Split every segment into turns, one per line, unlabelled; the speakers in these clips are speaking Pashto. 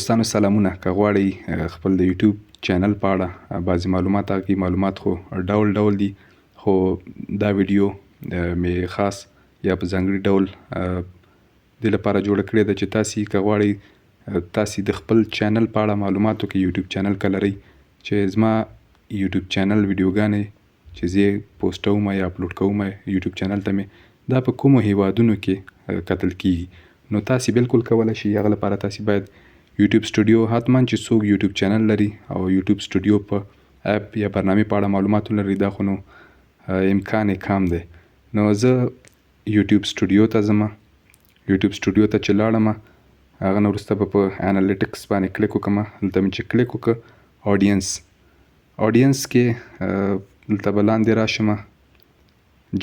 دوستانو سلامونه. که غواړئ خپل د یوټیوب چینل په اړه بعضې معلومات راکړئ، معلومات خو ډول ډول دي، خو دا ویډیو مې خاص یا په ځانګړي ډول دې لپاره جوړه کړې ده چې تاسې که غواړئ تاسې د خپل چینل په اړه معلومات وکړئ، یوټیوب چینل که لرئ، چې زما یوټیوب چینل ویډیوګانې چې زه یې پوسټوم یا اپلوډ کوم یوټیوب چینل ته مې دا په کومو هیوادونو کې کتل کیږي. نو تاسې بالکل کولی شئ هغه لپاره تاسې باید یوټیوب سټوډیو حتما چې څوک یوټیوب چینل لري او یوټیوب سټوډیو په اپ یا برنامې په اړه معلومات ولري، دا خو نو امکان یې کم دی. نو زه یوټیوب سټوډیو ته ځم. یوټیوب سټوډیو ته چې لاړم، هغه نه وروسته به په انالیټکس باندې کلیک وکړم. دلته مې چې کلیک وکړ اډینس کې دلته به لاندې راشم،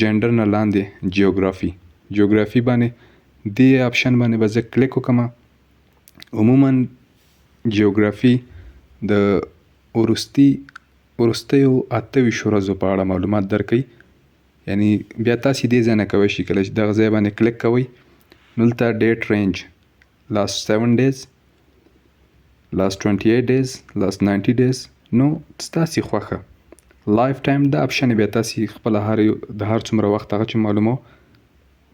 جنډر نه لاندې جیوګرافي باندې دې اپشن باندې به زه کلیک وکړم. عموما جیوګرافي د وروستیو 28 ورځو په اړه معلومات درکوي. یعنی بیا تاسې دې ځای نه کولی شئ، کله چې دغه ځای باندې کلیک کوئ نو دلته ډیټ رینج لاست 7 days، لاست 28 days، لاست 90 days، نو ستاسې خوښه. لایف ټایم دا اپشن بیا تاسې خپله د هر څومره وخت هغه چې معلومو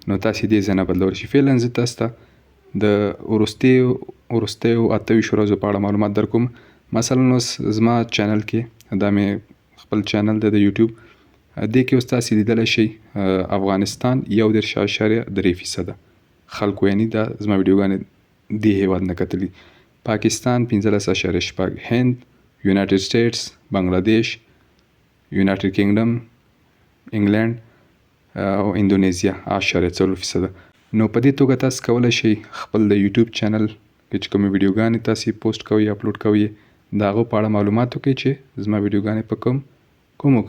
نو تاسې دې ځای نه بدلولی شئ. فعلا زه تاسو ته د وروستیو 28 ورځو په اړه معلومات در کوم. مثلا اوس زما چینل کې دا مې خپل چینل دی د یوټیوب، دې کې اوس تاسې لیدلی شئ افغانستان 1.3% خلکو، یعنی دا زما ویډیوګانې دې هیواد نه کتلي. پاکستان 15.6، هند، یونایټډ سټیټس، بنګلادیش، یونایټډ کینګډم، انګلند او اندونیزیا 0.4%. نو په دې توګه تاسو کولی شئ خپل د یوټیوب چینل کې چې کومې ویډیوګانې تاسې پوسټ کوئ اپلوډ کوئ د هغو په اړه معلومات وکړئ چې زما ویډیوګانې په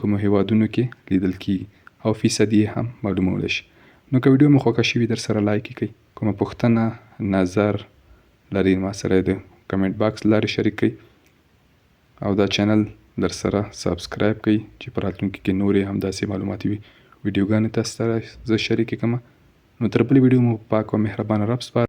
کومو هیوادونو کې لیدل کیږي او فیصد یې هم معلومولی شئ. نو که ویډیو مو خوښه شوي در سره لایک یې کړئ. کومه پوښتنه نظر لرئ ما سره یې د کمنټ باکس له لارې شریک کړئ او دا چینل در سره سبسکرایب کړئ چې په راتلونکي کې نورې هم داسې معلوماتي ویډیوګانې تاسو سره زه شریکې کړم. نو تر بلې ویډیو مو پاک او مهربانه رب سپارم.